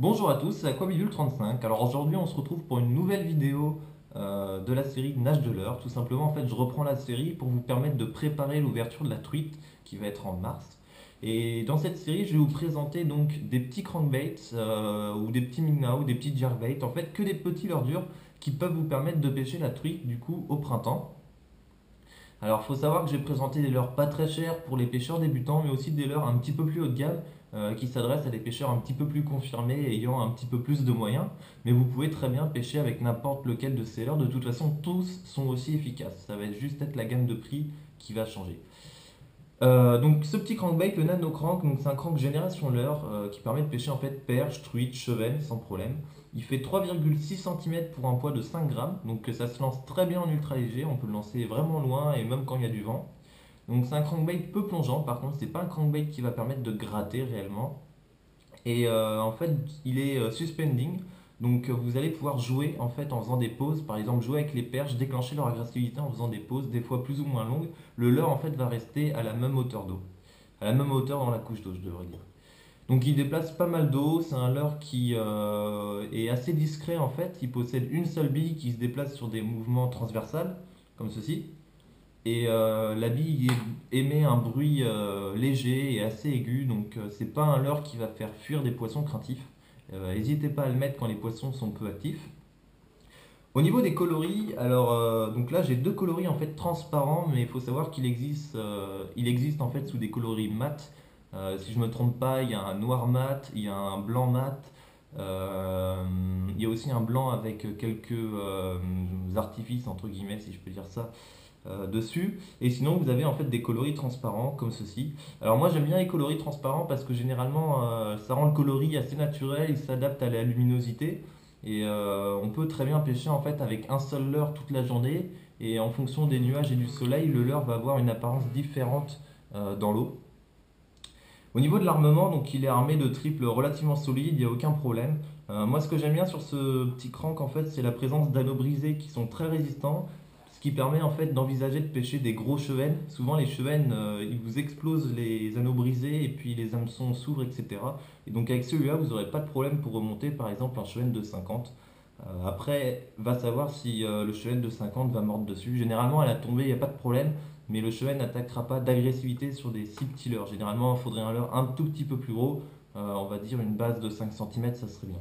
Bonjour à tous, c'est Aquabidule35. Alors aujourd'hui on se retrouve pour une nouvelle vidéo de la série Nage de l'heure. Tout simplement en fait je reprends la série pour vous permettre de préparer l'ouverture de la truite qui va être en mars. Et dans cette série je vais vous présenter donc des petits crankbaits ou des petits migna ou des petits jerkbaits. En fait que des petits leurres durs qui peuvent vous permettre de pêcher la truite du coup au printemps. Alors, il faut savoir que j'ai présenté des leurres pas très chères pour les pêcheurs débutants, mais aussi des leurres un petit peu plus haut de gamme qui s'adressent à des pêcheurs un petit peu plus confirmés et ayant un petit peu plus de moyens. Mais vous pouvez très bien pêcher avec n'importe lequel de ces leurres. De toute façon, tous sont aussi efficaces. Ça va juste être la gamme de prix qui va changer. Donc ce petit crankbait, le Nano Crank, donc c'est un crank génération leurre qui permet de pêcher en fait perche, truite, chevennes sans problème. Il fait 3,6 cm pour un poids de 5 grammes, donc ça se lance très bien en ultra léger, on peut le lancer vraiment loin et même quand il y a du vent. Donc c'est un crankbait peu plongeant, par contre c'est pas un crankbait qui va permettre de gratter réellement. Et en fait, il est suspending. Donc vous allez pouvoir jouer en fait en faisant des pauses. Par exemple, jouer avec les perches, déclencher leur agressivité en faisant des pauses, des fois plus ou moins longues. Le leurre en fait va rester à la même hauteur d'eau. À la même hauteur dans la couche d'eau, je devrais dire. Donc il déplace pas mal d'eau. C'est un leurre qui est assez discret en fait. Il possède une seule bille qui se déplace sur des mouvements transversales, comme ceci. Et la bille émet un bruit léger et assez aigu, donc c'est pas un leurre qui va faire fuir des poissons craintifs. N'hésitez pas à le mettre quand les poissons sont peu actifs. Au niveau des coloris, alors donc là j'ai deux coloris en fait transparents, mais il faut savoir il existe en fait sous des coloris mat. Si je me trompe pas, il y a un noir mat, il y a un blanc mat, il y a aussi un blanc avec quelques artifices entre guillemets si je peux dire ça dessus. Et sinon, vous avez en fait des coloris transparents comme ceci. Alors moi, j'aime bien les coloris transparents parce que généralement, ça rend le coloris assez naturel, il s'adapte à la luminosité. Et on peut très bien pêcher en fait avec un seul leurre toute la journée. Et en fonction des nuages et du soleil, le leurre va avoir une apparence différente dans l'eau. Au niveau de l'armement, donc il est armé de triples relativement solides, il n'y a aucun problème. Moi, ce que j'aime bien sur ce petit crank, en fait, c'est la présence d'anneaux brisés qui sont très résistants, ce qui permet en fait d'envisager de pêcher des gros chevennes. Souvent, les chevennes, ils vous explosent les anneaux brisés et puis les hameçons s'ouvrent, etc. Et donc avec celui-là, vous n'aurez pas de problème pour remonter, par exemple, un chevenne de 50. Après, va savoir si le cheval de 50 va mordre dessus. Généralement, à la tombée, il n'y a pas de problème, mais le cheval n'attaquera pas d'agressivité sur des si petits leurres. Généralement, il faudrait un leurre un tout petit peu plus gros. On va dire une base de 5 cm, ça serait bien.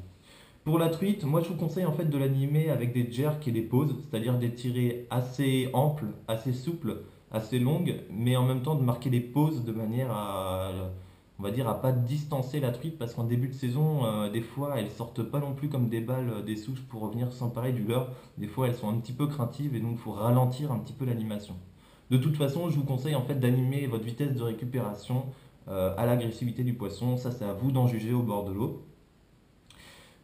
Pour la truite, moi je vous conseille en fait de l'animer avec des jerks et des pauses, c'est-à-dire des tirées assez amples, assez souples, assez longues, mais en même temps de marquer des pauses de manière à, on va dire, à pas distancer la truite, parce qu'en début de saison, des fois elles sortent pas non plus comme des balles des souches pour revenir s'emparer du leurre. Des fois elles sont un petit peu craintives et donc il faut ralentir un petit peu l'animation. De toute façon, je vous conseille en fait d'animer votre vitesse de récupération à l'agressivité du poisson. Ça, c'est à vous d'en juger au bord de l'eau.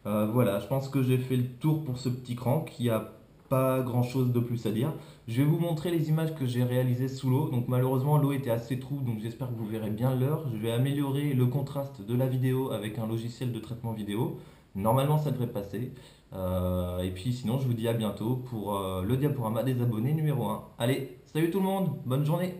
Voilà, je pense que j'ai fait le tour pour ce petit crank. Il n'y a pas grand chose de plus à dire. Je vais vous montrer les images que j'ai réalisées sous l'eau. Donc malheureusement l'eau était assez trouble, donc j'espère que vous verrez bien l'heure. Je vais améliorer le contraste de la vidéo avec un logiciel de traitement vidéo. Normalement ça devrait passer. Et puis sinon je vous dis à bientôt pour le diaporama des abonnés numéro 1. Allez, salut tout le monde, bonne journée.